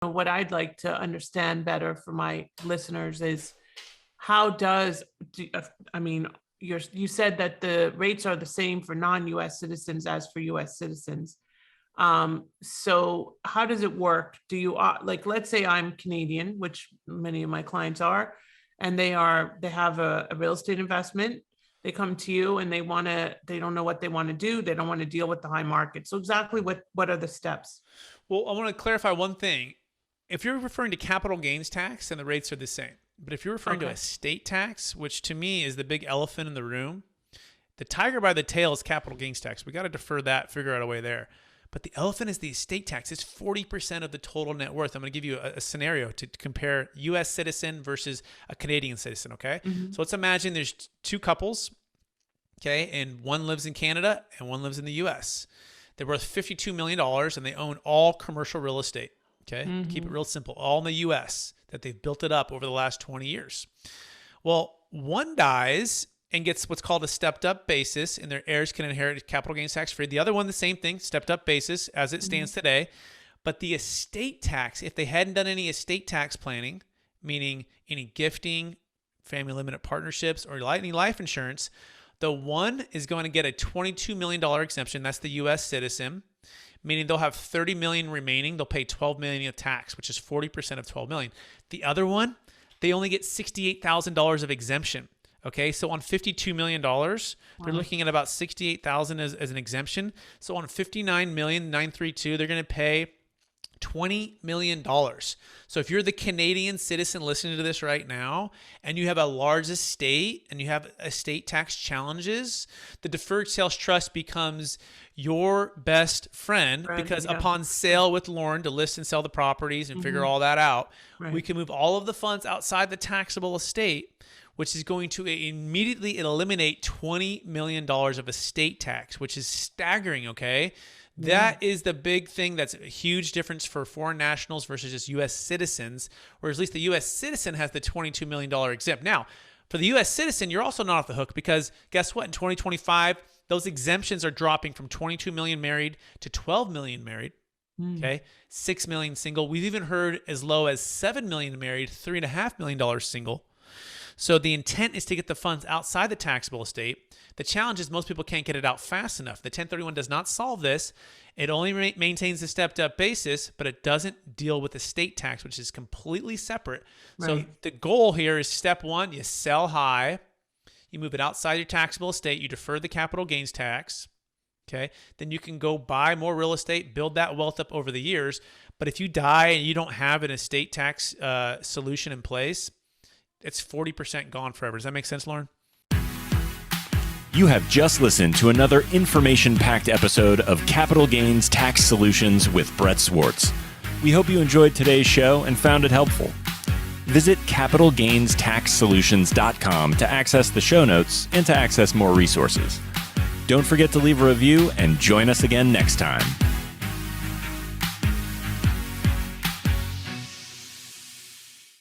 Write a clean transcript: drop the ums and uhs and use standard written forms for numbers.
what I'd like to understand better for my listeners is how does, I mean, you said that the rates are the same for non-US citizens as for US citizens. So how does it work? Do you like, let's say I'm Canadian, which many of my clients are, and they have a real estate investment. They come to you and they don't know what they want to do. They don't want to deal with the high market. So exactly what are the steps? Well, I want to clarify one thing. If you're referring to capital gains tax, then the rates are the same. But if you're referring to estate tax, which to me is the big elephant in the room, the tiger by the tail is capital gains tax. We got to defer that, figure out a way there. But the elephant is the estate tax. It's 40% of the total net worth. I'm going to give you a scenario to compare U.S. citizen versus a Canadian citizen, okay? Mm-hmm. So let's imagine there's two couples, okay? And one lives in Canada and one lives in the U.S. They're worth $52 million and they own all commercial real estate, okay? Mm-hmm. Keep it real simple. All in the U.S. that they've built it up over the last 20 years. Well, one dies and gets what's called a stepped up basis, and their heirs can inherit capital gains tax free. The other one, the same thing, stepped up basis as it stands today. But the estate tax, if they hadn't done any estate tax planning, meaning any gifting, family limited partnerships, or any life insurance, the one is going to get a $22 million exemption. That's the U.S. citizen, meaning they'll have $30 million remaining. They'll pay $12 million of tax, which is 40% of $12 million. The other one, they only get $68,000 of exemption. Okay, so on $52 million, they're looking at about $68,000 as an exemption. So on $59,932,000, they're going to pay $20 million. So if you're the Canadian citizen listening to this right now, and you have a large estate and you have estate tax challenges, the Deferred Sales Trust becomes your best friend because upon sale with Lauren to list and sell the properties and figure all that out, we can move all of the funds outside the taxable estate, which is going to immediately eliminate $20 million of estate tax, which is staggering, okay? That is the big thing that's a huge difference for foreign nationals versus just U.S. citizens, whereas at least the U.S. citizen has the $22 million exempt. Now, for the U.S. citizen, you're also not off the hook because guess what? In 2025, those exemptions are dropping from 22 million married to 12 million married, okay? 6 million single. We've even heard as low as 7 million married, $3.5 million single. So the intent is to get the funds outside the taxable estate. The challenge is most people can't get it out fast enough. The 1031 does not solve this. It only maintains the stepped up basis, but it doesn't deal with estate tax, which is completely separate. So the goal here is step one, you sell high, you move it outside your taxable estate, you defer the capital gains tax, okay? Then you can go buy more real estate, build that wealth up over the years. But if you die and you don't have an estate tax solution in place, it's 40% gone forever. Does that make sense, Lauren? You have just listened to another information-packed episode of Capital Gains Tax Solutions with Brett Swarts. We hope you enjoyed today's show and found it helpful. Visit capitalgainstaxsolutions.com to access the show notes and to access more resources. Don't forget to leave a review and join us again next time.